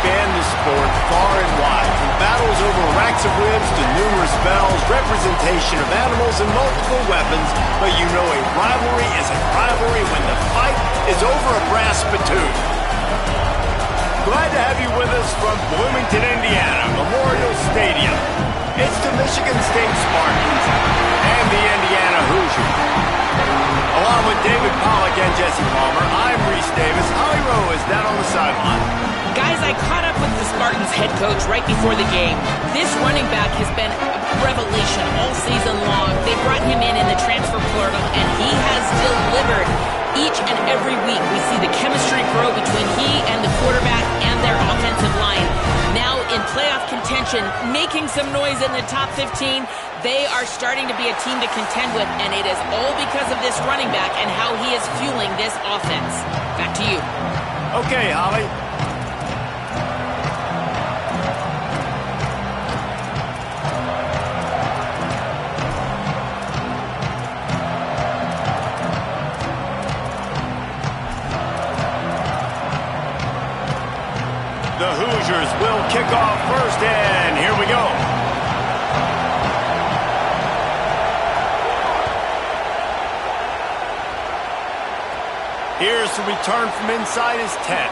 spanned the sport far and wide, from battles over racks of ribs to numerous bells, representation of animals and multiple weapons, but you know a rivalry is a rivalry when the fight is over a brass spittoon. Glad to have you with us from Bloomington, Indiana, Memorial Stadium. It's the Michigan State Spartans and the Indiana Hoosiers. Along with David Pollack and Jesse Palmer, I'm Reese Davis. Holly Rowe is down on the sideline. Guys, I caught up with the Spartans head coach right before the game. This running back has been a revelation all season long. They brought him in the transfer portal, and he has delivered. Each and every week, we see the chemistry grow between he and the quarterback and their offensive line. Now in playoff contention, making some noise in the top 15, they are starting to be a team to contend with, and it is all because of this running back and how he is fueling this offense. Back to you. Okay, Holly. The Hoosiers will kick off first, and here we go. Here's the return from inside his 10.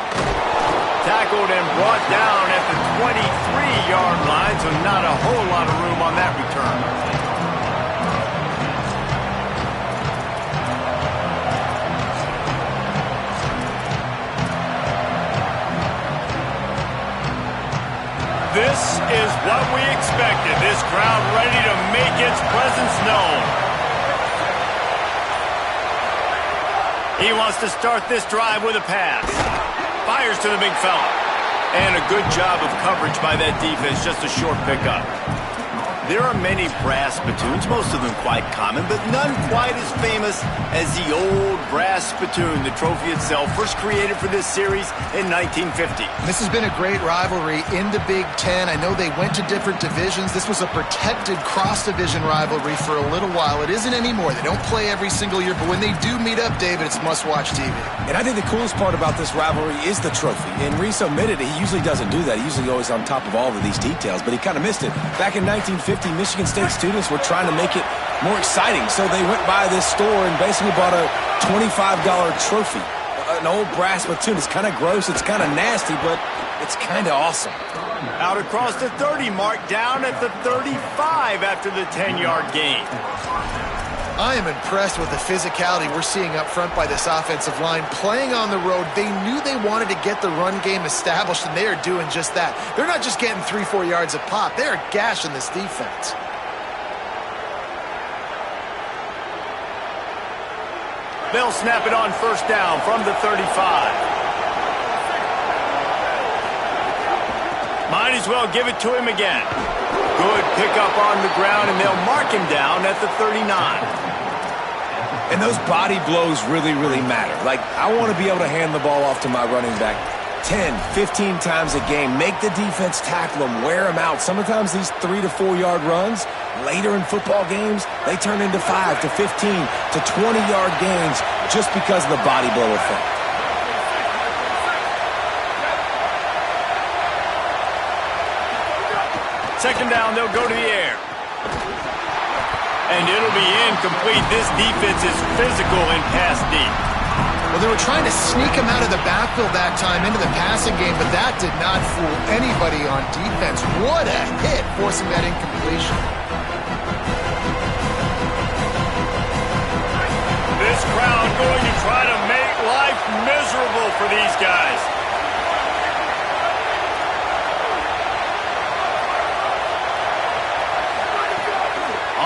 Tackled and brought down at the 23-yard line, so not a whole lot of room on that return. This is what we expected. This crowd ready to make its presence known. He wants to start this drive with a pass. Fires to the big fella. And a good job of coverage by that defense. Just a short pickup. There are many brass spittoons, most of them quite common, but none quite as famous as the old brass spittoon, the trophy itself, first created for this series in 1950. This has been a great rivalry in the Big Ten. I know they went to different divisions. This was a protected cross-division rivalry for a little while. It isn't anymore. They don't play every single year, but when they do meet up, David, it's must-watch TV. And I think the coolest part about this rivalry is the trophy. And Reese admitted he usually doesn't do that. He's usually always on top of all of these details, but he kind of missed it. Back in 1950, Michigan State students were trying to make it more exciting, so they went by this store and basically bought a $25 trophy, an old brass spittoon. It's kind of gross, it's kind of nasty, but it's kind of awesome. Out across the 30 mark, down at the 35 after the 10-yard gain. I am impressed with the physicality we're seeing up front by this offensive line. Playing on the road, they knew they wanted to get the run game established, and they are doing just that. They're not just getting 3-4 yards a pop. They are gashing this defense. They'll snap it on first down from the 35. Might as well give it to him again. Good pickup on the ground, and they'll mark him down at the 39. And those body blows really, really matter. Like, I want to be able to hand the ball off to my running back 10, 15 times a game. Make the defense tackle them, wear them out. Sometimes these 3 to 4 yard runs, later in football games, they turn into 5 to 15 to 20-yard gains just because of the body blow effect. Second down, they'll go to the air. And it'll be incomplete. This defense is physical and pass deep. Well, they were trying to sneak him out of the backfield that time into the passing game, but that did not fool anybody on defense. What a hit, forcing that incompletion. This crowd going to try to make life miserable for these guys.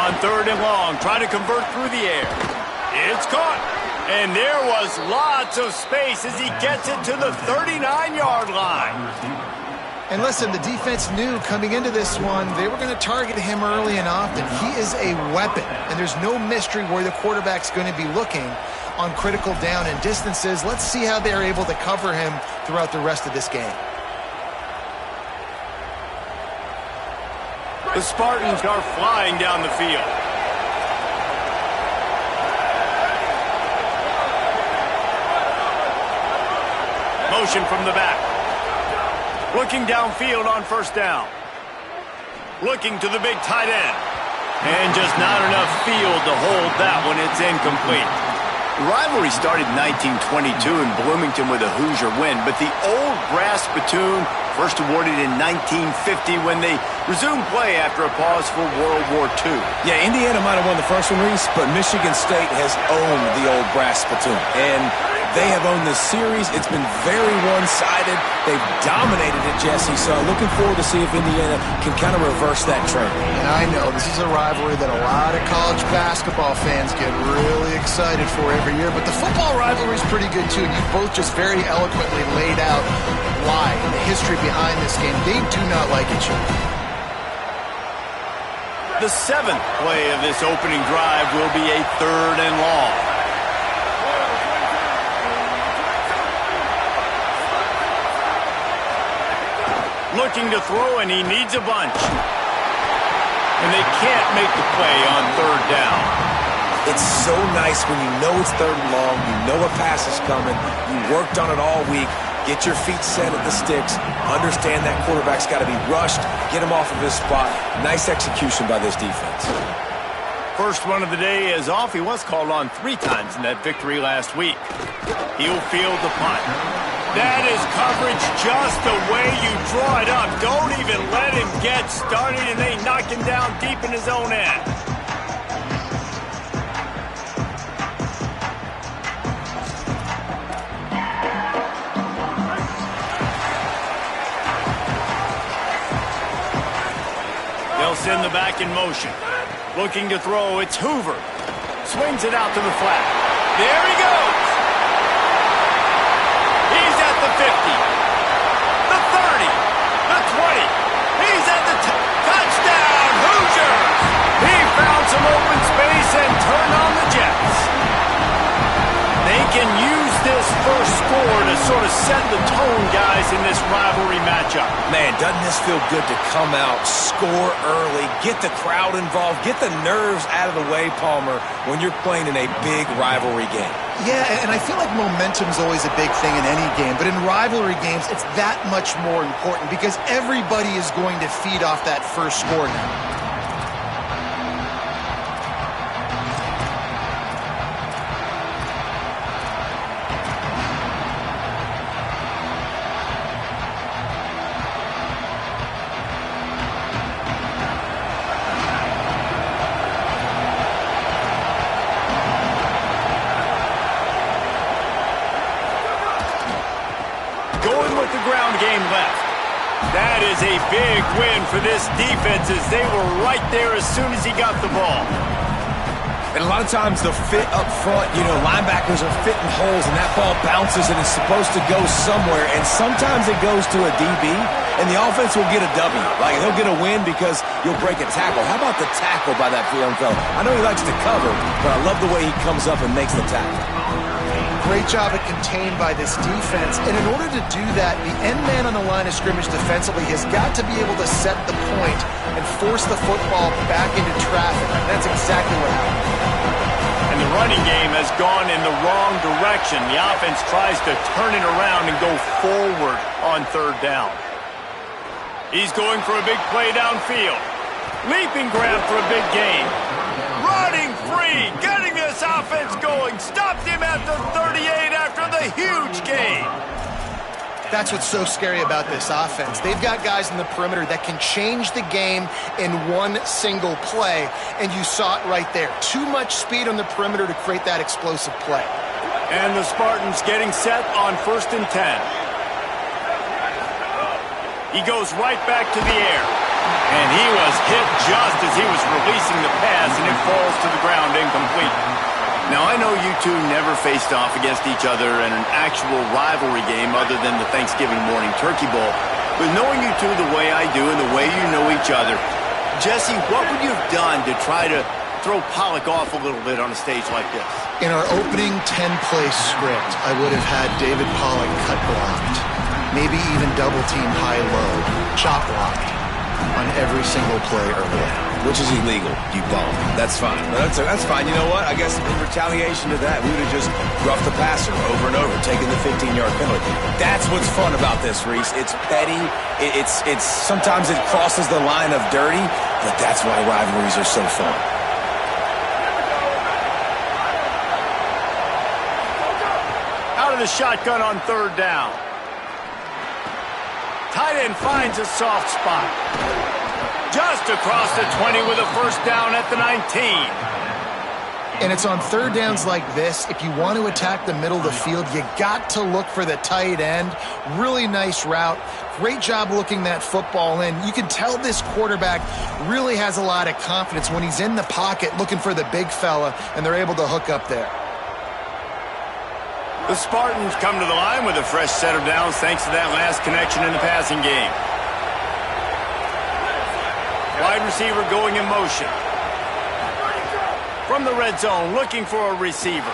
On third and long, trying to convert through the air. It's caught. And there was lots of space as he gets it to the 39-yard line. And listen, the defense knew coming into this one, they were going to target him early and often. He is a weapon, and there's no mystery where the quarterback's going to be looking on critical down and distances. Let's see how they're able to cover him throughout the rest of this game. The Spartans are flying down the field. Motion from the back. Looking downfield on first down. Looking to the big tight end. And just not enough field to hold that one. It's incomplete. The rivalry started in 1922 in Bloomington with a Hoosier win, but the old brass spittoon first awarded in 1950 when they resumed play after a pause for World War II. Yeah, Indiana might have won the first one, Reese, but Michigan State has owned the old brass spittoon. And they have owned this series. It's been very one-sided. They've dominated it, Jesse, so I'm looking forward to see if Indiana can kind of reverse that trend. And I know this is a rivalry that a lot of college basketball fans get really excited for every year, but the football rivalry is pretty good too. You both just very eloquently laid out why and the history behind this game. They do not like each other. The 7th play of this opening drive will be a 3rd and long. Looking to throw, and he needs a bunch. And they can't make the play on 3rd down. It's so nice when you know it's 3rd and long, you know a pass is coming, you worked on it all week, get your feet set at the sticks, understand that quarterback's got to be rushed, get him off of his spot. Nice execution by this defense. First run of the day is off. He was called on 3 times in that victory last week. He'll field the punt. That is coverage just the way you draw it up. Don't even let him get started, and they knock him down deep in his own end. They'll send the back in motion. Looking to throw, it's Hoover. Swings it out to the flat. There he goes. He's at the 50, the 30, the 20. He's at the touchdown, Hoosiers! He found some open space and turned on the Jets. They can use this first score to sort of set the tone, guys, in this rivalry matchup. Man, doesn't this feel good to come out, score early, get the crowd involved, get the nerves out of the way, Palmer, when you're playing in a big rivalry game. Yeah, and I feel like momentum's always a big thing in any game, but in rivalry games, it's that much more important because everybody is going to feed off that first score now. Going with the ground game left. That is a big win for this defense as they were right there as soon as he got the ball. And a lot of times they'll fit up front. You know, linebackers are fitting holes, and that ball bounces, and it's supposed to go somewhere. And sometimes it goes to a DB, and the offense will get a W. Like, they'll get a win because you'll break a tackle. How about the tackle by that young fella? I know he likes to cover, but I love the way he comes up and makes the tackle. Great job at contained by this defense. And in order to do that, the end man on the line of scrimmage defensively has got to be able to set the point and force the football back into traffic. And that's exactly what happened. And the running game has gone in the wrong direction. The offense tries to turn it around and go forward on 3rd down. He's going for a big play downfield. Leaping grab for a big gain. Running free, getting this offense going. Stopped him at the 38 after the huge gain. That's what's so scary about this offense. They've got guys in the perimeter that can change the game in one single play, and you saw it right there. Too much speed on the perimeter to create that explosive play. And the Spartans getting set on 1st and 10. He goes right back to the air. And he was hit just as he was releasing the pass, and it falls to the ground incomplete. Now, I know you two never faced off against each other in an actual rivalry game other than the Thanksgiving morning Turkey Bowl. But knowing you two the way I do and the way you know each other, Jesse, what would you have done to try to throw Pollock off a little bit on a stage like this? In our opening 10-play script, I would have had David Pollock cut blocked. Maybe even double-team high-low, chop blocked. on every single play early on. Which is illegal, you bum. That's fine. That's fine. You know what? I guess in retaliation to that, we would have just roughed the passer over and over, taking the 15-yard penalty. That's what's fun about this, Reese. It's petty. It's sometimes it crosses the line of dirty, but that's why rivalries are so fun. Out of the shotgun on third down. Tight end finds a soft spot. Just across the 20 with a first down at the 19. And it's on third downs like this. If you want to attack the middle of the field, you got to look for the tight end. Really nice route. Great job looking that football in. You can tell this quarterback really has a lot of confidence when he's in the pocket looking for the big fella, and they're able to hook up there. The Spartans come to the line with a fresh set of downs thanks to that last connection in the passing game. Wide receiver going in motion. From the red zone, looking for a receiver.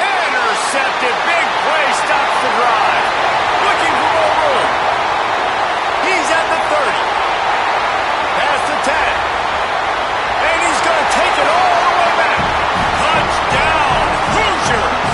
Intercepted. Big play stops the drive. Looking for more room. He's at the 30. Past the 10. And he's going to take it all the way back. Touchdown, Hoosiers!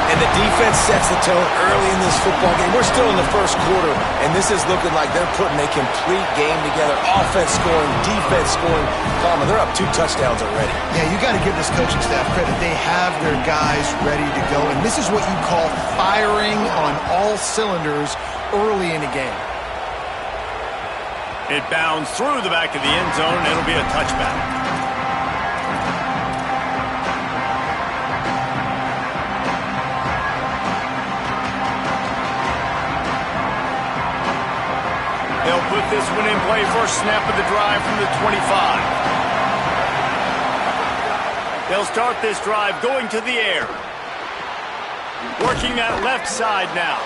And the defense sets the tone early in this football game. We're still in the first quarter, and this is looking like they're putting a complete game together. Offense scoring, defense scoring. Palmer, they're up 2 touchdowns already. Yeah, you got to give this coaching staff credit. They have their guys ready to go, and this is what you call firing on all cylinders early in a game. It bounds through the back of the end zone, and it'll be a touchback. They'll put this one in play. First snap of the drive from the 25. They'll start this drive going to the air. Working that left side now.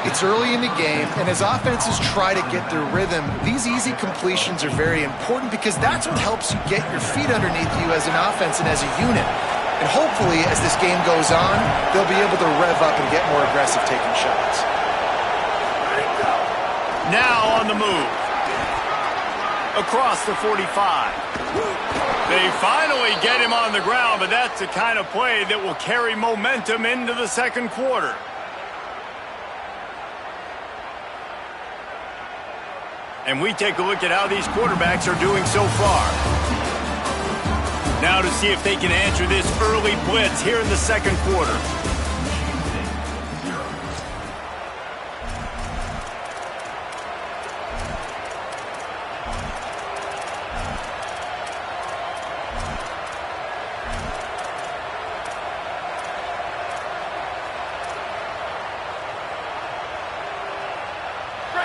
It's early in the game, and as offenses try to get their rhythm, these easy completions are very important because that's what helps you get your feet underneath you as an offense and as a unit. And hopefully, as this game goes on, they'll be able to rev up and get more aggressive taking shots. Now on the move. Across the 45. They finally get him on the ground, but that's the kind of play that will carry momentum into the second quarter. And we take a look at how these quarterbacks are doing so far. Now to see if they can answer this early blitz here in the second quarter.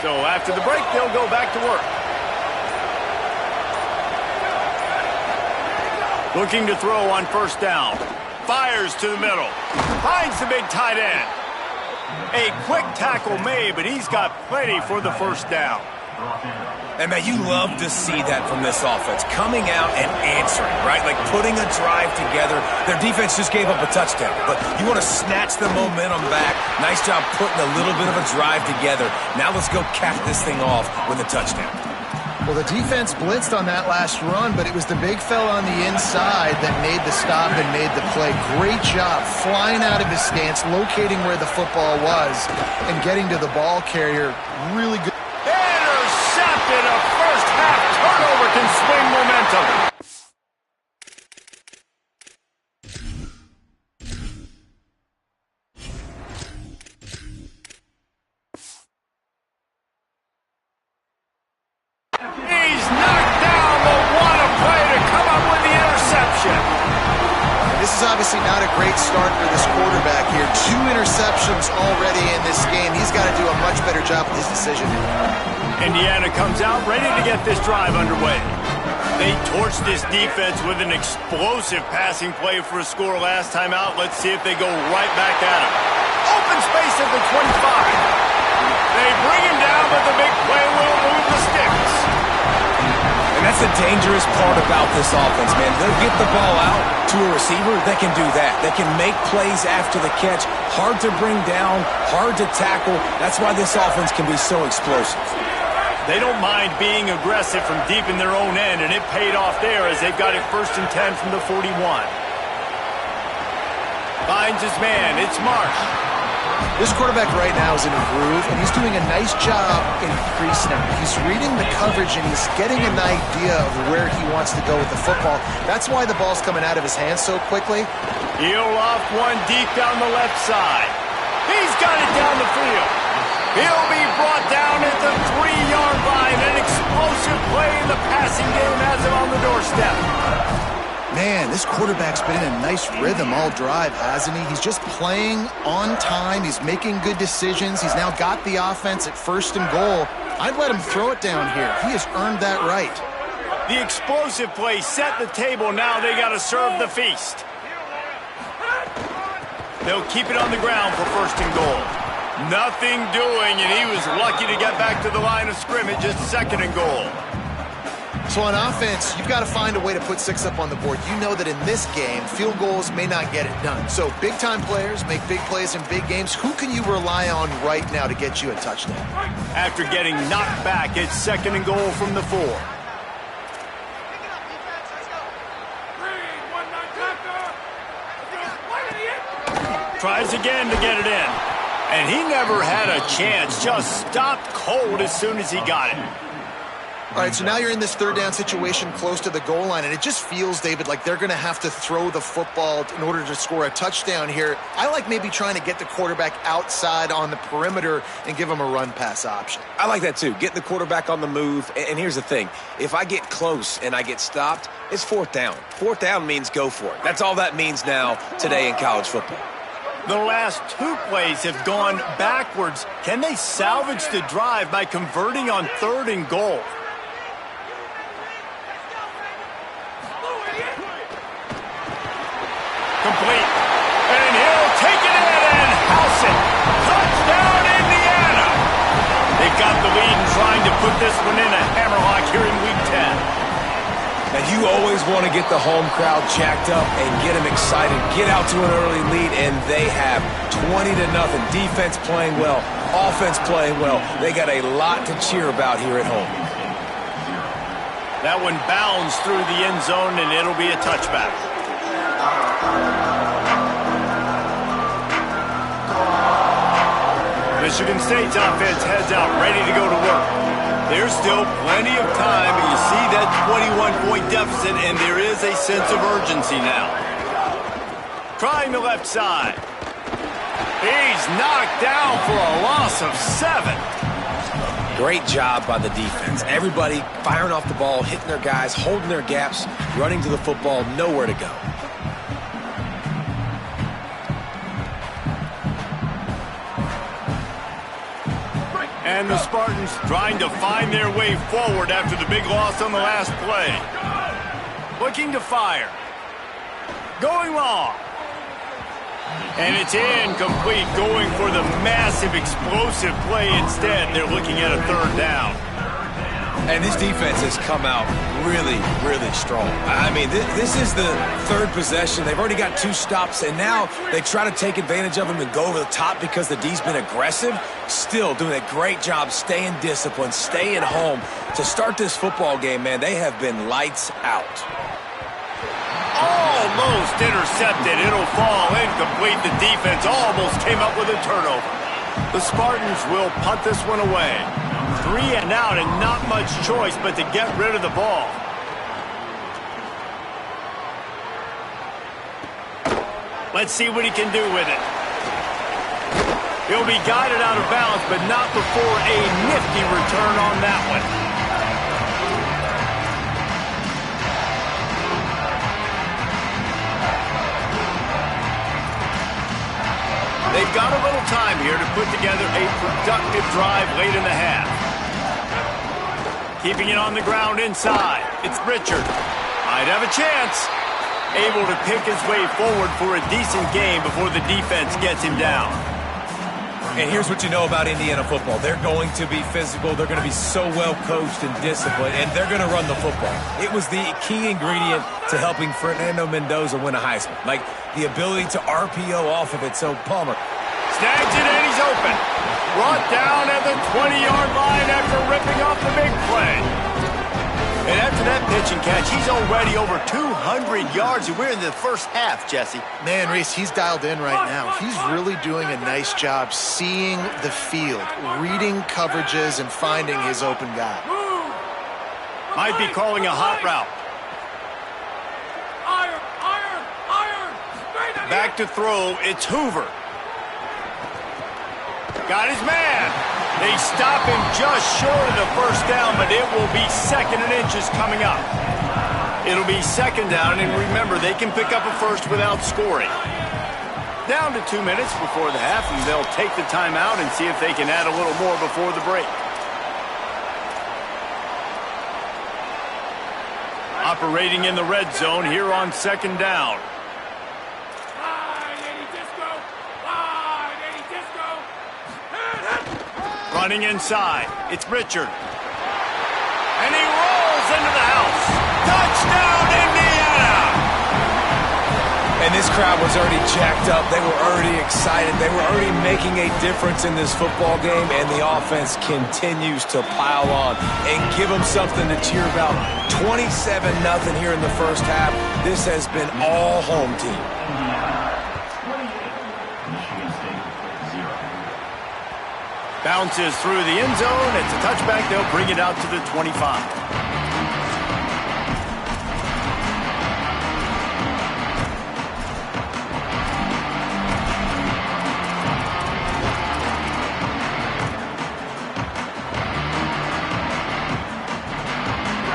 So after the break, they'll go back to work. Looking to throw on first down. Fires to the middle. Finds the big tight end. A quick tackle made, but he's got plenty for the first down. And, man, you love to see that from this offense. Coming out and answering, right? Like putting a drive together. Their defense just gave up a touchdown. But you want to snatch the momentum back. Nice job putting a little bit of a drive together. Now let's go cap this thing off with a touchdown. Well, the defense blitzed on that last run, but it was the big fella on the inside that made the stop and made the play. Great job flying out of his stance, locating where the football was, and getting to the ball carrier. Really good. Intercepted. A first half turnover can swing momentum. He's knocked down, but what a play to come up with the interception. This is obviously not a great start for this quarterback here. 2 interceptions already in this game. He's got to do a much better job with his decision. Indiana comes out ready to get this drive underway. They torched this defense with an explosive passing play for a score last time out. Let's see if they go right back at him. Open space at the 25. They bring him down, but the big play will move the sticks. And that's That's the dangerous part about this offense, man. They'll get the ball out to a receiver. They can do that. They can make plays after the catch. Hard to bring down, hard to tackle. That's why this offense can be so explosive. They don't mind being aggressive from deep in their own end, and it paid off there as they've got it 1st and 10 from the 41. Finds his man. It's Marsh. This quarterback right now is in a groove, and he's doing a nice job in crease now. He's reading the coverage, and he's getting an idea of where he wants to go with the football. That's why the ball's coming out of his hands so quickly. He'll off one deep down the left side. He's got it down the field. He'll be brought down at the 3-yard line. An explosive play in the passing game has him on the doorstep. Man, this quarterback's been in a nice rhythm all drive, hasn't he? He's just playing on time. He's making good decisions. He's now got the offense at 1st and goal. I'd let him throw it down here. He has earned that right. The explosive play set the table. Now they got to serve the feast. They'll keep it on the ground for 1st and goal. Nothing doing, and he was lucky to get back to the line of scrimmage at 2nd and goal. So on offense, you've got to find a way to put 6 up on the board. You know that in this game, field goals may not get it done. So big-time players make big plays in big games. Who can you rely on right now to get you a touchdown? After getting knocked back, it's 2nd and goal from the 4. Tries again to get it in. And he never had a chance. Just stopped cold as soon as he got it. All right, so now you're in this 3rd down situation close to the goal line, and it just feels, David, like they're going to have to throw the football in order to score a touchdown here. I like maybe trying to get the quarterback outside on the perimeter and give him a run-pass option. I like that too, getting the quarterback on the move. And here's the thing. If I get close and I get stopped, it's 4th down. 4th down means go for it. That's all that means now today in college football. The last 2 plays have gone backwards. Can they salvage the drive by converting on 3rd and goal? Complete. And he'll take it in and house it. Touchdown, Indiana. They've got the lead and trying to put this one in a hammerlock here in Week 10. Now, you always want to get the home crowd jacked up and get them excited, get out to an early lead, and they have 20-0. Defense playing well, offense playing well. They got a lot to cheer about here at home. That one bounds through the end zone, and it'll be a touchback. Michigan State's offense heads out, ready to go to work. There's still plenty of time, but you see that 21-point deficit, and there is a sense of urgency now. Trying the left side. He's knocked down for a loss of 7. Great job by the defense. Everybody firing off the ball, hitting their guys, holding their gaps, running to the football, nowhere to go. And the Spartans trying to find their way forward after the big loss on the last play. Looking to fire. Going long. And it's incomplete, going for the massive explosive play instead. They're looking at a 3rd down. And this defense has come out really, really strong. I mean, this is the 3rd possession. They've already got 2 stops, and now they try to take advantage of them and go over the top because the D's been aggressive. Still doing a great job staying disciplined, staying home. To start this football game, man, they have been lights out. Almost intercepted. It'll fall incomplete. The defense almost came up with a turnover. The Spartans will punt this one away. 3 and out, and not much choice but to get rid of the ball. Let's see what he can do with it. He'll be guided out of bounds, but not before a nifty return on that one. They've got a little time here to put together a productive drive late in the half. Keeping it on the ground inside. It's Richard. Might have a chance. Able to pick his way forward for a decent game before the defense gets him down. And here's what you know about Indiana football. They're going to be physical. They're going to be so well coached and disciplined, and they're going to run the football. It was the key ingredient to helping Fernando Mendoza win a Heisman. Like the ability to RPO off of it. So Palmer snags it and he's open. Brought down at the 20-yard line after ripping off the big play. And after that pitch and catch, he's already over 200 yards, and we're in the first half, Jesse. Man, Reese, he's dialed in right now. He's really doing a nice job seeing the field, reading coverages, and finding his open guy. Might be calling a hot route. Back to throw, it's Hoover. Got his man. They stop him just short of the first down, but it will be 2nd and inches coming up. It'll be 2nd down, and remember, they can pick up a first without scoring. Down to 2 minutes before the half, and they'll take the timeout and see if they can add a little more before the break. Operating in the red zone here on 2nd down. Running inside, it's Richard. And he rolls into the house. Touchdown, Indiana! And this crowd was already jacked up. They were already excited. They were already making a difference in this football game, and the offense continues to pile on and give them something to cheer about. 27-0 here in the first half. This has been all home team. Bounces through the end zone. It's a touchback. They'll bring it out to the 25.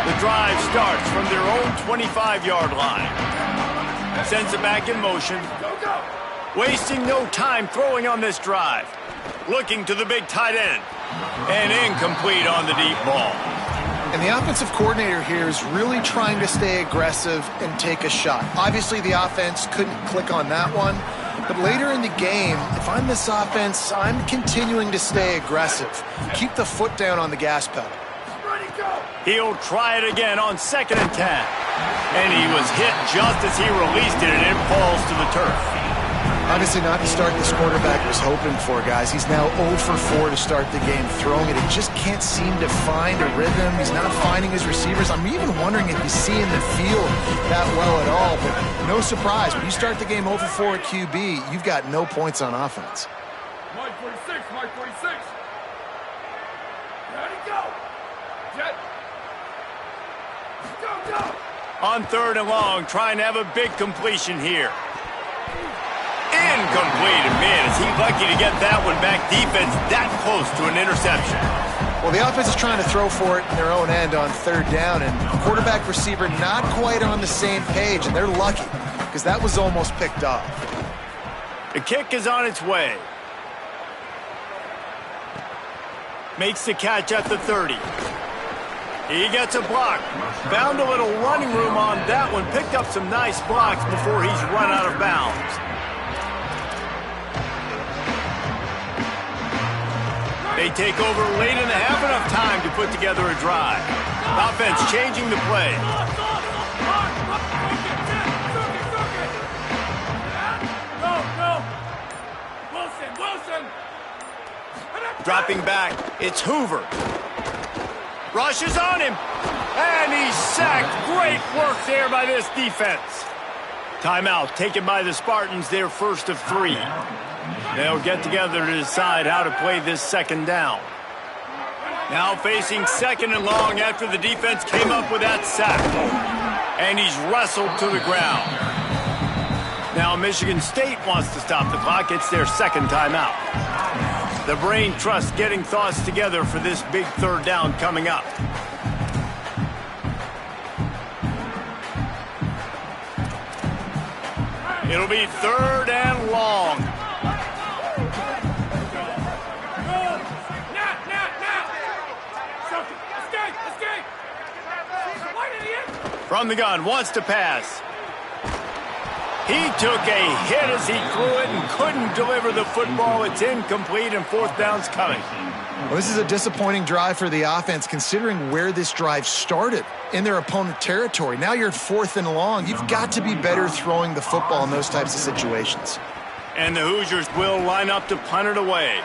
The drive starts from their own 25-yard line. Sends it back in motion. Wasting no time throwing on this drive. Looking to the big tight end. And incomplete on the deep ball. And the offensive coordinator here is really trying to stay aggressive and take a shot. Obviously, the offense couldn't click on that one. But later in the game, if I'm this offense, I'm continuing to stay aggressive. Keep the foot down on the gas pedal. He'll try it again on 2nd and 10. And he was hit just as he released it, and it falls to the turf. Obviously not the start this quarterback was hoping for, guys. He's now 0 for 4 to start the game throwing it. He just can't seem to find a rhythm. He's not finding his receivers. I'm even wondering if he's seeing the field that well at all. But no surprise, when you start the game 0 for 4 at QB, you've got no points on offense. Mike 46, Mike 46. Ready, go. Jet. Go, go. On 3rd and long, trying to have a big completion here. Incomplete, and man, is he lucky to get that one back. Defense that close to an interception. Well, the offense is trying to throw for it in their own end on 3rd down, and quarterback receiver not quite on the same page, and they're lucky because that was almost picked off. The kick is on its way. Makes the catch at the 30. He gets a block. Found a little running room on that one. Picked up some nice blocks before he's run out of bounds. They take over late in the half, enough time to put together a drive. Offense changing the play. Wilson. Dropping back, it's Hoover. Rushes on him, and he's sacked. Great work there by this defense. Timeout taken by the Spartans, their first of 3. They'll get together to decide how to play this 2nd down. Now facing 2nd and long after the defense came up with that sack. And he's wrestled to the ground. Now Michigan State wants to stop the clock. It's their 2nd timeout. The brain trust getting thoughts together for this big 3rd down coming up. It'll be 3rd and long. From the gun, wants to pass. He took a hit as he threw it and couldn't deliver the football. It's incomplete and fourth down's coming. Well, this is a disappointing drive for the offense considering where this drive started in their opponent territory. Now you're at 4th and long. You've got to be better throwing the football in those types of situations. And the Hoosiers will line up to punt it away.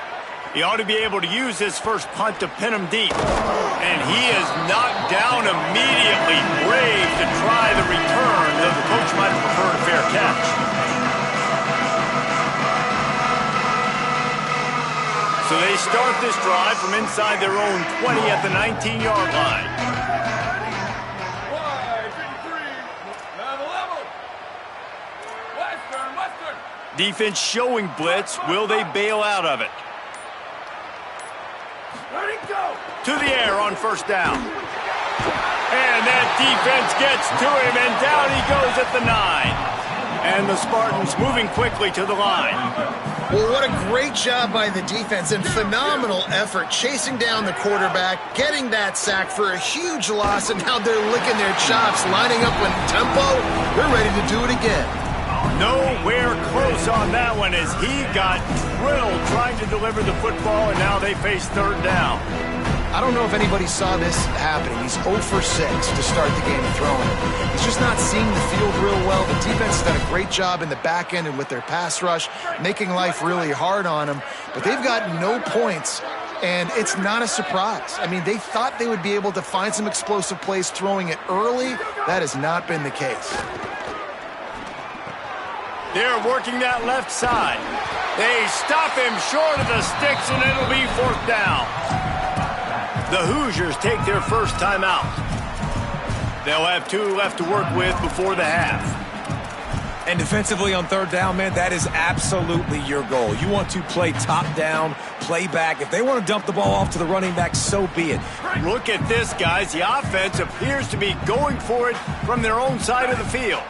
He ought to be able to use his first punt to pin him deep. And he is knocked down immediately. Brave to try the return, though the coach might have preferred a fair catch. So they start this drive from inside their own 20 at the 19-yard line. Defense showing blitz. Will they bail out of it? To the air on first down. And that defense gets to him, and down he goes at the 9. And the Spartans moving quickly to the line. Well, what a great job by the defense and phenomenal effort chasing down the quarterback, getting that sack for a huge loss, and now they're licking their chops, lining up in tempo. They're ready to do it again. Nowhere close on that one as he got drilled trying to deliver the football, and now they face third down. I don't know if anybody saw this happening. He's 0 for 6 to start the game throwing. He's just not seeing the field real well. The defense has done a great job in the back end and with their pass rush, making life really hard on him. But they've got no points, and it's not a surprise. I mean, they thought they would be able to find some explosive plays throwing it early. That has not been the case. They're working that left side. They stop him short of the sticks, and it'll be fourth down. The Hoosiers take their first timeout. They'll have 2 left to work with before the half. And defensively on third down, man, that is absolutely your goal. You want to play top down, play back. If they want to dump the ball off to the running back, so be it. Look at this, guys. The offense appears to be going for it from their own side of the field.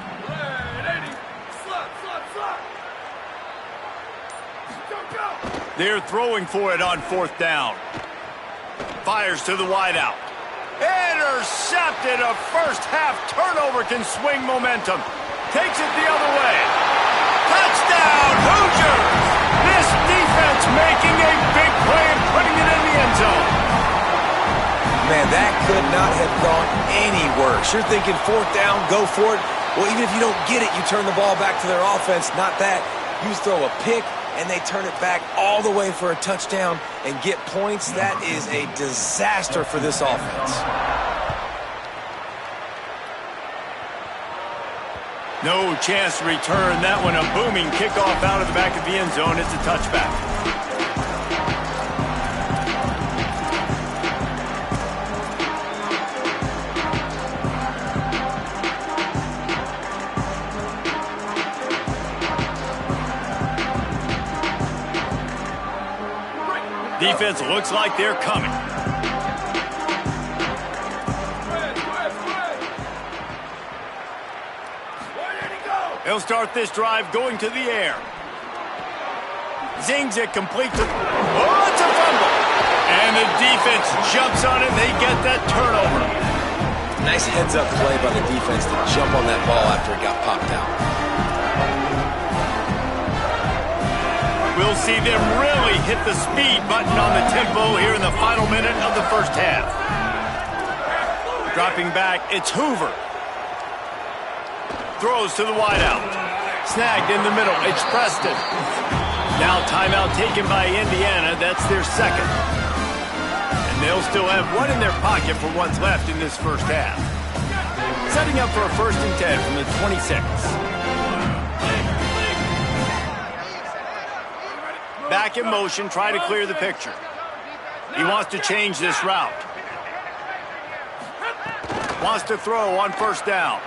They're throwing for it on fourth down. Fires to the wideout. Intercepted. A first-half turnover can swing momentum. Takes it the other way. Touchdown, Hoosiers! This defense making a big play and putting it in the end zone. Man, that could not have gone any worse. You're thinking fourth down, go for it. Well, even if you don't get it, you turn the ball back to their offense. Not that. You throw a pick, and they turn it back all the way for a touchdown and get points. That is a disaster for this offense. No chance to return that one. A booming kickoff out of the back of the end zone. It's a touchback. Defense looks like they're coming. They'll start this drive going to the air. Zings it complete to... Oh, it's a fumble! And the defense jumps on it. They get that turnover. Nice heads-up play by the defense to jump on that ball after it got popped out. We'll see them really hit the speed button on the tempo here in the final minute of the first half. Dropping back, it's Hoover. Throws to the wideout. Snagged in the middle, it's Preston. Now timeout taken by Indiana, that's their second. And they'll still have one in their pocket for what's left in this first half. Setting up for a 1st and 10 from the 26. Back in motion, try to clear the picture. He wants to change this route. Wants to throw on first down.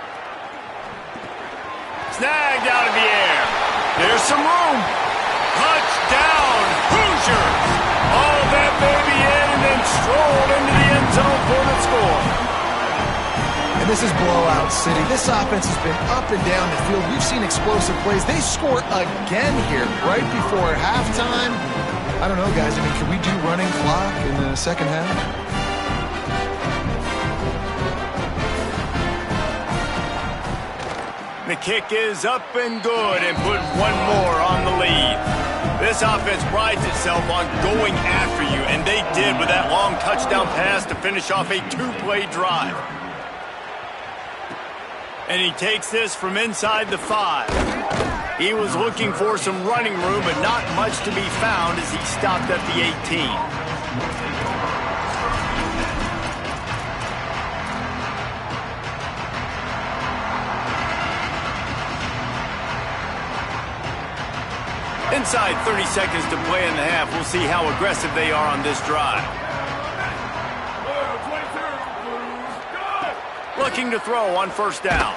Snagged out of the air. There's some room. Touchdown, Hoosiers. All that baby in and then strolled into the end zone for the score. And this is blowout city. This offense has been up and down the field. We've seen explosive plays. They score again here right before halftime. I don't know, guys. I mean, can we do running clock in the second half? The kick is up and good and put one more on the lead. This offense prides itself on going after you, and they did with that long touchdown pass to finish off a two-play drive. And he takes this from inside the 5. He was looking for some running room, but not much to be found as he stopped at the 18. Inside 30 seconds to play in the half. We'll see how aggressive they are on this drive. Looking to throw on first down.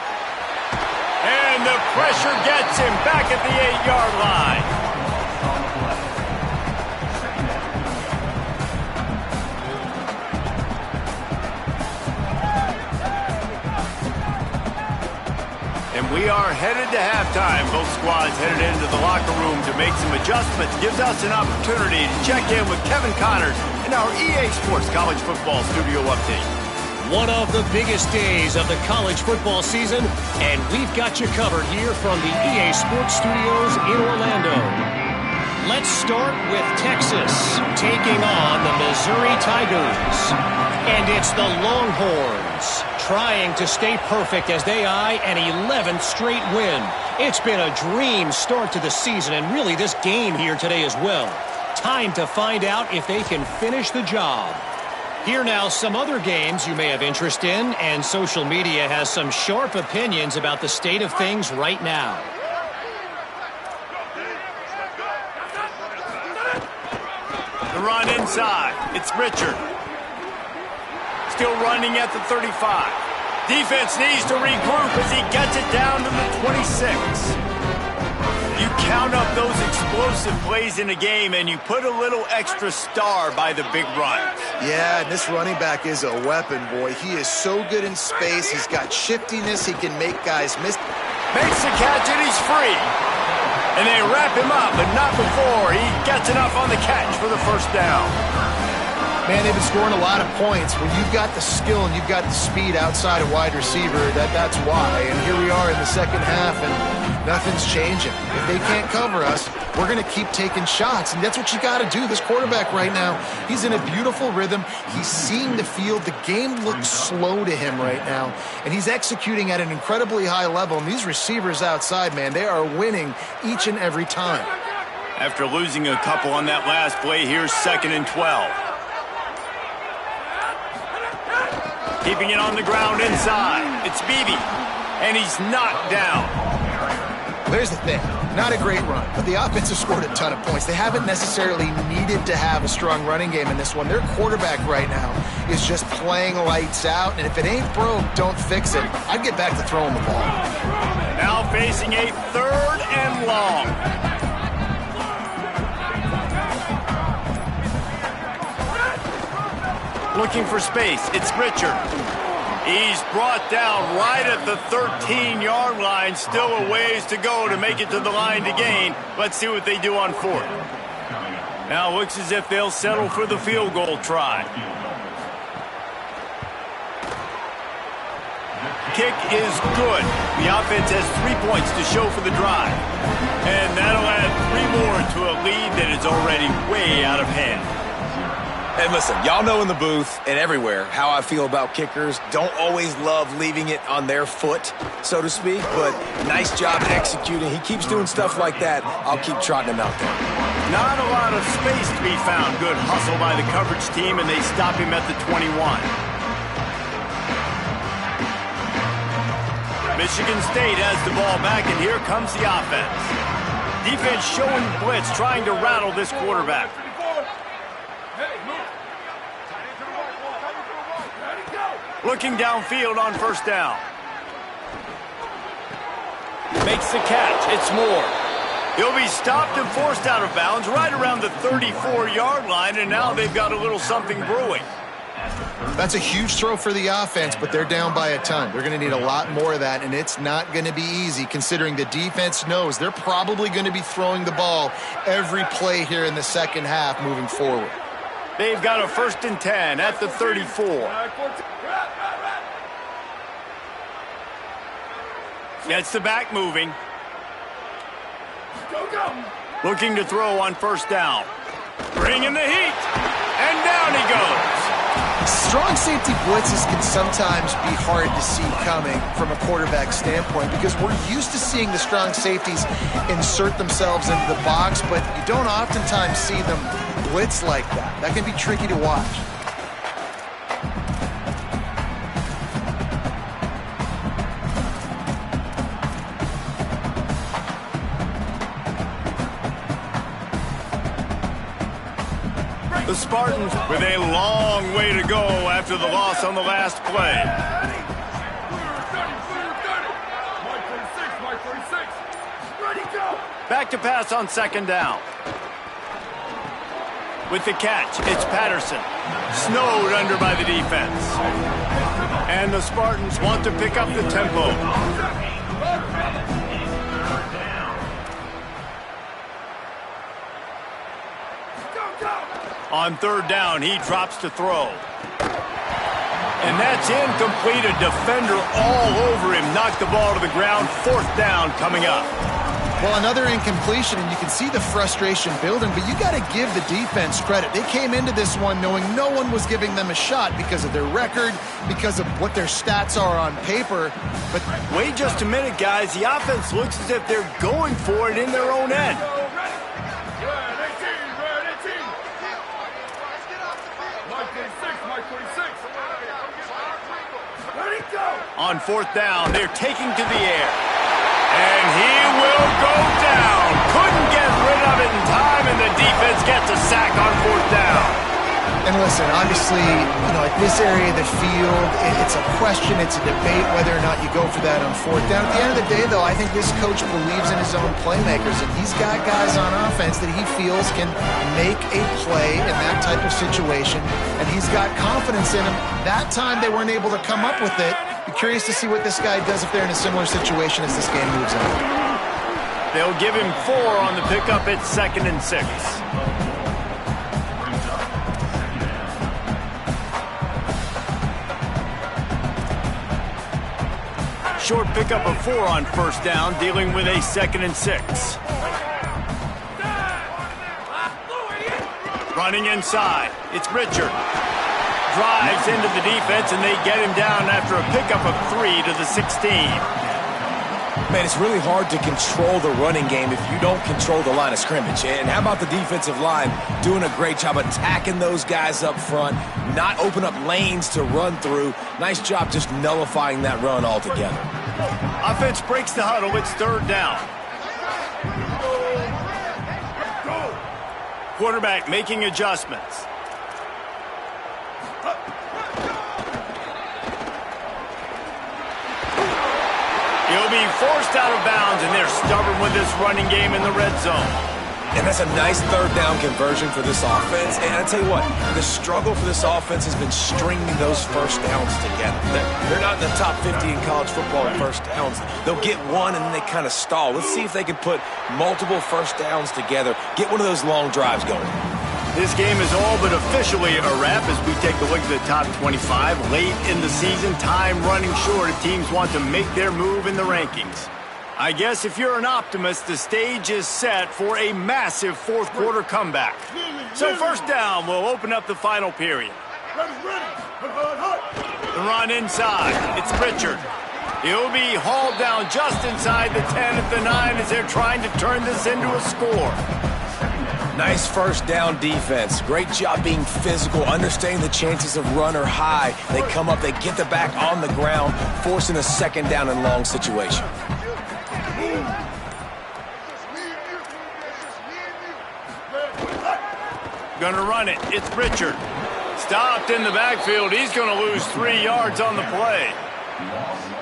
And the pressure gets him back at the 8-yard line. And we are headed to halftime. Both squads headed into the locker room to make some adjustments. Gives us an opportunity to check in with Kevin Connors in our EA Sports College Football Studio Update. One of the biggest days of the college football season, and we've got you covered here from the EA Sports Studios in Orlando. Let's start with Texas taking on the Missouri Tigers. And it's the Longhorns trying to stay perfect as they eye an 11th straight win. It's been a dream start to the season, and really this game here today as well. Time to find out if they can finish the job. Here now, some other games you may have interest in, and social media has some sharp opinions about the state of things right now. The run inside. It's Richard. Still running at the 35. Defense needs to regroup as he gets it down to the 26. You count up those explosive plays in a game, and you put a little extra star by the big runs. Yeah, and this running back is a weapon, boy. He is so good in space. He's got shiftiness. He can make guys miss. Makes the catch, and he's free. And they wrap him up, but not before he gets enough on the catch for the first down. Man, they've been scoring a lot of points. When you've got the skill and you've got the speed outside of wide receiver, that's why. And here we are in the second half, and nothing's changing. If they can't cover us, we're going to keep taking shots, and that's what you got to do. This quarterback right now, he's in a beautiful rhythm. He's seeing the field. The game looks slow to him right now, and he's executing at an incredibly high level. And these receivers outside, man, they are winning each and every time. After losing a couple on that last play, here's 2nd and 12. Keeping it on the ground inside. It's Beebe, and he's knocked down. There's the thing. Not a great run, but the offense has scored a ton of points. They haven't necessarily needed to have a strong running game in this one. Their quarterback right now is just playing lights out, and if it ain't broke, don't fix it. I'd get back to throwing the ball. Now facing a 3rd and long. Looking for space. It's Richard. He's brought down right at the 13-yard line. Still a ways to go to make it to the line to gain. Let's see what they do on 4th. Now looks as if they'll settle for the field goal try. Kick is good. The offense has 3 points to show for the drive. And that'll add 3 more to a lead that is already way out of hand. And listen, y'all know in the booth and everywhere how I feel about kickers. Don't always love leaving it on their foot, so to speak, but nice job executing. He keeps doing stuff like that. I'll keep trotting him out there. Not a lot of space to be found. Good hustle by the coverage team, and they stop him at the 21. Michigan State has the ball back, and here comes the offense. Defense showing blitz, trying to rattle this quarterback. Looking downfield on first down. Makes the catch. It's Moore. He'll be stopped and forced out of bounds right around the 34-yard line, and now they've got a little something brewing. That's a huge throw for the offense, but they're down by a ton. They're going to need a lot more of that, and it's not going to be easy considering the defense knows they're probably going to be throwing the ball every play here in the second half moving forward. They've got a 1st and 10 at the 34. Gets the back moving. Go, go. Looking to throw on first down. Bringing the heat. And down he goes. Strong safety blitzes can sometimes be hard to see coming from a quarterback standpoint because we're used to seeing the strong safeties insert themselves into the box, but you don't oftentimes see them blitz like that. That can be tricky to watch. The Spartans with a long way to go after the loss on the last play. My 46. Ready, go. Back to pass on second down. With the catch, it's Patterson. Snowed under by the defense. And the Spartans want to pick up the tempo. On third down, he drops to throw. And that's incomplete. A defender all over him. Knocked the ball to the ground. Fourth down coming up. Well, another incompletion, and you can see the frustration building, but you got to give the defense credit. They came into this one knowing no one was giving them a shot because of their record, because of what their stats are on paper. But wait just a minute, guys. The offense looks as if they're going for it in their own end. On fourth down, they're taking to the air. And he will go down. Couldn't get rid of it in time, and the defense gets a sack on fourth down. And listen, obviously, at this area of the field, it's a question, it's a debate whether or not you go for that on fourth down. At the end of the day, though, I think this coach believes in his own playmakers, and he's got guys on offense that he feels can make a play in that type of situation, and he's got confidence in him. That time, they weren't able to come up with it. Be curious to see what this guy does if they're in a similar situation as this game moves on. They'll give him 4 on the pickup at 2nd and 6. Short pickup of 4 on first down, dealing with a 2nd and 6. Running inside, it's Richard. Drives into the defense, and they get him down after a pickup of 3 to the 16. Man, it's really hard to control the running game if you don't control the line of scrimmage. And how about the defensive line doing a great job attacking those guys up front, not open up lanes to run through. Nice job just nullifying that run altogether. Offense breaks the huddle. It's third down. Quarterback making adjustments. He'll be forced out of bounds, and they're stubborn with this running game in the red zone. And that's a nice third down conversion for this offense. And I tell you what, the struggle for this offense has been stringing those first downs together. They're not in the top 50 in college football in first downs. They'll get one, and then they kind of stall. Let's see if they can put multiple first downs together, get one of those long drives going. This game is all but officially a wrap as we take a look at the top 25. Late in the season, time running short if teams want to make their move in the rankings. I guess if you're an optimist, the stage is set for a massive fourth quarter comeback. So first down will open up the final period. The run inside. It's Richard. He'll be hauled down just inside the 10 at the 9 as they're trying to turn this into a score. Nice first down defense. Great job being physical, understanding the chances of run are high. They come up, they get the back on the ground, forcing a second down and long situation. Gonna run it. It's Richard. Stopped in the backfield. He's gonna lose 3 yards on the play.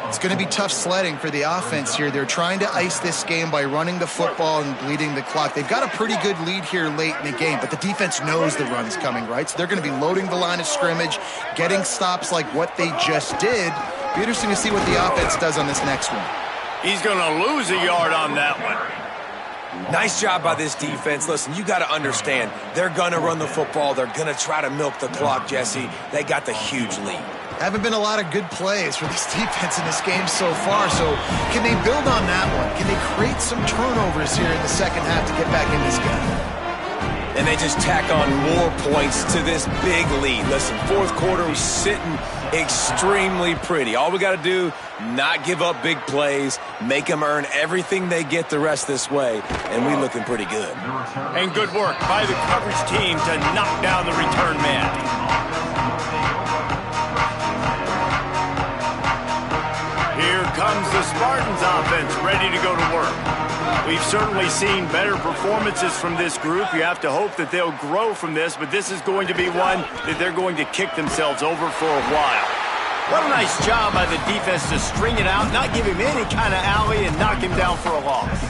It's going to be tough sledding for the offense here. They're trying to ice this game by running the football and bleeding the clock. They've got a pretty good lead here late in the game, but the defense knows the run's coming, right? So they're going to be loading the line of scrimmage, getting stops like what they just did. Be interesting to see what the offense does on this next one. He's going to lose a yard on that one. Nice job by this defense. Listen, you got to understand, they're going to run the football. They're going to try to milk the clock, Jesse. They got the huge lead. Haven't been a lot of good plays for this defense in this game so far, so can they build on that one? Can they create some turnovers here in the second half to get back in this game? And they just tack on more points to this big lead. Listen, fourth quarter was sitting extremely pretty. All we got to do, not give up big plays, make them earn everything they get the rest this way, and we looking pretty good. And good work by the coverage team to knock down the return man. Here comes the Spartans offense, ready to go to work. We've certainly seen better performances from this group. You have to hope that they'll grow from this, but this is going to be one that they're going to kick themselves over for a while. What a nice job by the defense to string it out, not give him any kind of alley, and knock him down for a loss.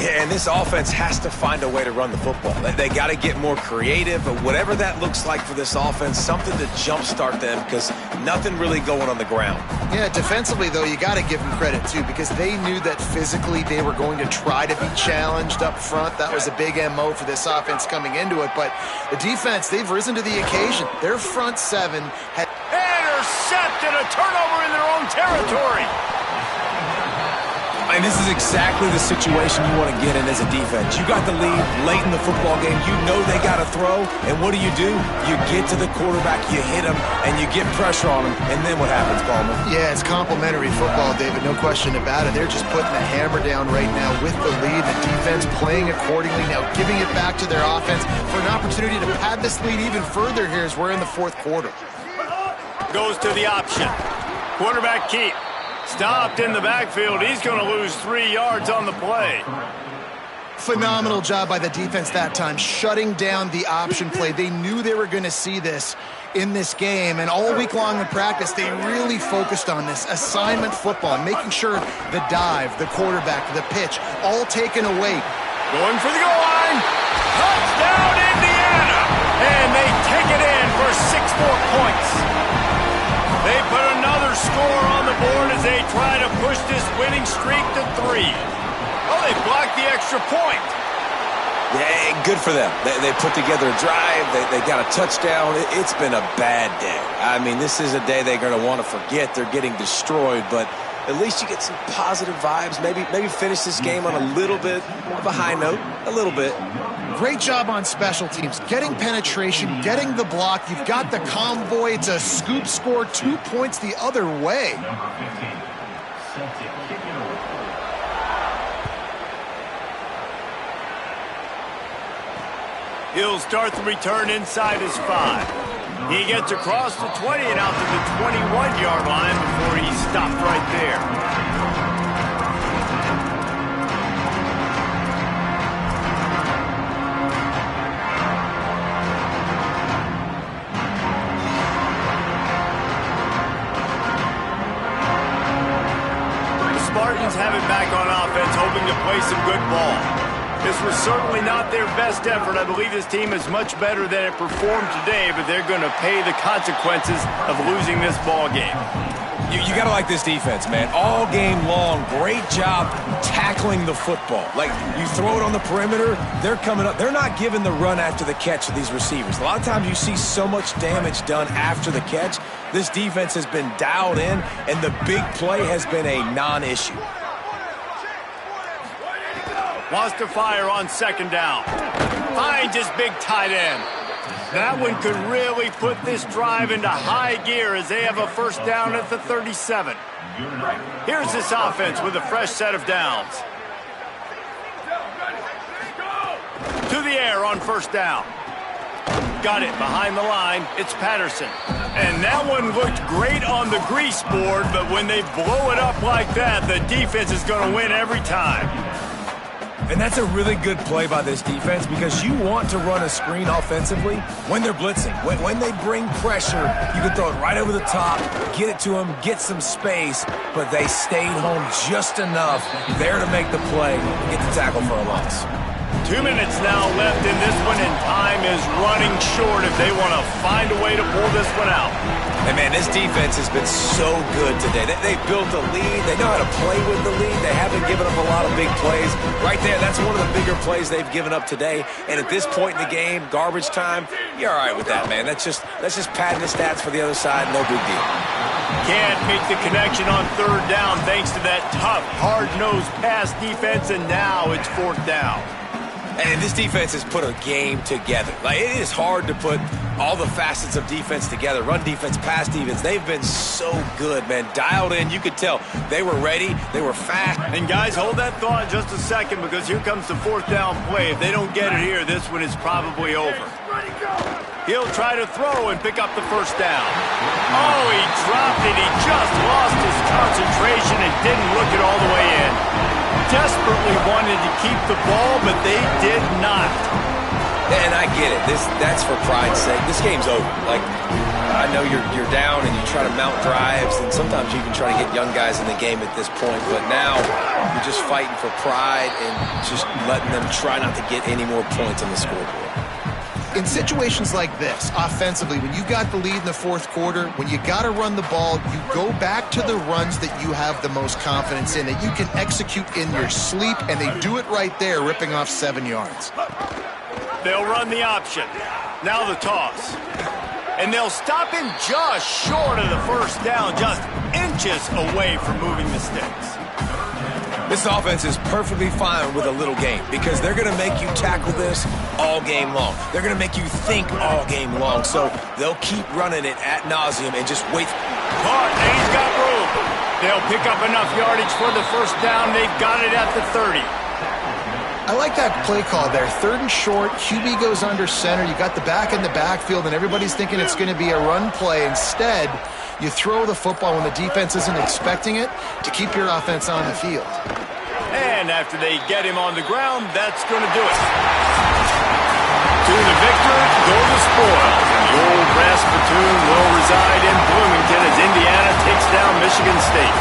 Yeah, and this offense has to find a way to run the football. They got to get more creative, but whatever that looks like for this offense, something to jumpstart them because nothing really going on the ground. Yeah, defensively, though, you got to give them credit, too, because they knew that physically they were going to try to be challenged up front. That was a big MO for this offense coming into it, but the defense, they've risen to the occasion. Their front seven had intercepted, a turnover in their own territory. And this is exactly the situation you want to get in as a defense. You got the lead late in the football game. You know they got to throw, and what do? You get to the quarterback, you hit him, and you get pressure on him, and then what happens, Palmer? Yeah, it's complimentary football, David, no question about it. They're just putting the hammer down right now with the lead, the defense playing accordingly, now giving it back to their offense for an opportunity to pad this lead even further here as we're in the fourth quarter. Goes to the option. Quarterback keep. Stopped in the backfield. He's going to lose 3 yards on the play. Phenomenal job by the defense that time, shutting down the option play. They knew they were going to see this in this game, and all week long in practice, they really focused on this assignment football, making sure the dive, the quarterback, the pitch, all taken away. Going for the goal line. Touchdown, Indiana! And they take it in for 6 more points. They put another score on the board as they try to push this winning streak to 3. Oh, they blocked the extra point. Yeah, good for them. They put together a drive. They got a touchdown. It's been a bad day. I mean, this is a day they're going to want to forget. They're getting destroyed, but at least you get some positive vibes. Maybe finish this game on a little bit of a high note. A little bit. Great job on special teams, getting penetration, getting the block. You've got the convoy. It's a scoop score, 2 points the other way. He'll start the return inside his 5. He gets across the 20 and out to the 21-yard line before he's stopped right there. Spartans have it back on offense, hoping to play some good ball. This was certainly not their best effort. I believe this team is much better than it performed today, but they're going to pay the consequences of losing this ball game. You got to like this defense, man. All game long, great job tackling the football. Like, you throw it on the perimeter, they're coming up. They're not giving the run after the catch to these receivers. A lot of times you see so much damage done after the catch. This defense has been dialed in, and the big play has been a non-issue. Wants to fire on second down. Finds his big tight end. That one could really put this drive into high gear as they have a first down at the 37. Here's this offense with a fresh set of downs. To the air on first down. Got it behind the line. It's Patterson. And that one looked great on the grease board, but when they blow it up like that, the defense is going to win every time. And that's a really good play by this defense because you want to run a screen offensively when they're blitzing. When they bring pressure, you can throw it right over the top, get it to them, get some space, but they stayed home just enough there to make the play, get the tackle for a loss. 2 minutes now left in this one, and time is running short if they want to find a way to pull this one out. And, man, this defense has been so good today. They've built a lead. They know how to play with the lead. They haven't given up a lot of big plays. Right there, that's one of the bigger plays they've given up today. And at this point in the game, garbage time, you're all right with that, man. That's just padding the stats for the other side. No big deal. Can't make the connection on third down thanks to that tough, hard-nosed pass defense, and now it's fourth down. And this defense has put a game together. Like, it is hard to put all the facets of defense together. Run defense, pass defense. They've been so good, man. Dialed in. You could tell they were ready. They were fast. And, guys, hold that thought just a second, because here comes the fourth down play. If they don't get it here, this one is probably over. He'll try to throw and pick up the first down. Oh, he dropped it. He just lost his concentration and didn't look it all the way in. Desperately wanted to keep the ball, but they did not. And I get it. That's for pride's sake. This game's over. Like, I know you're down and you try to mount drives, and sometimes you even try to get young guys in the game at this point. But now you're just fighting for pride and just letting them try not to get any more points on the scoreboard. In situations like this, offensively, when you got the lead in the fourth quarter, when you got to run the ball, you go back to the runs that you have the most confidence in, that you can execute in your sleep, and they do it right there, ripping off 7 yards. They'll run the option. Now the toss. And they'll stop him just short of the first down, just inches away from moving the sticks. This offense is perfectly fine with a little game because they're going to make you tackle this all game long. They're going to make you think all game long. So they'll keep running it ad nauseum and just wait. Caught, and he's got room. They'll pick up enough yardage for the first down. They've got it at the 30. I like that play call there. Third and short, QB goes under center. You got the back in the backfield, and everybody's thinking it's going to be a run play. Instead, you throw the football when the defense isn't expecting it to keep your offense on the field. And after they get him on the ground, that's going to do it. To the victor go the spoils. And the old Rasputin will reside in Bloomington as Indiana takes down Michigan State.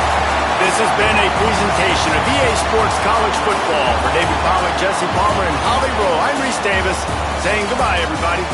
This has been a presentation of EA Sports College Football. For David Pollack, Jesse Palmer, and Holly Rowe, I'm Reese Davis saying goodbye, everybody.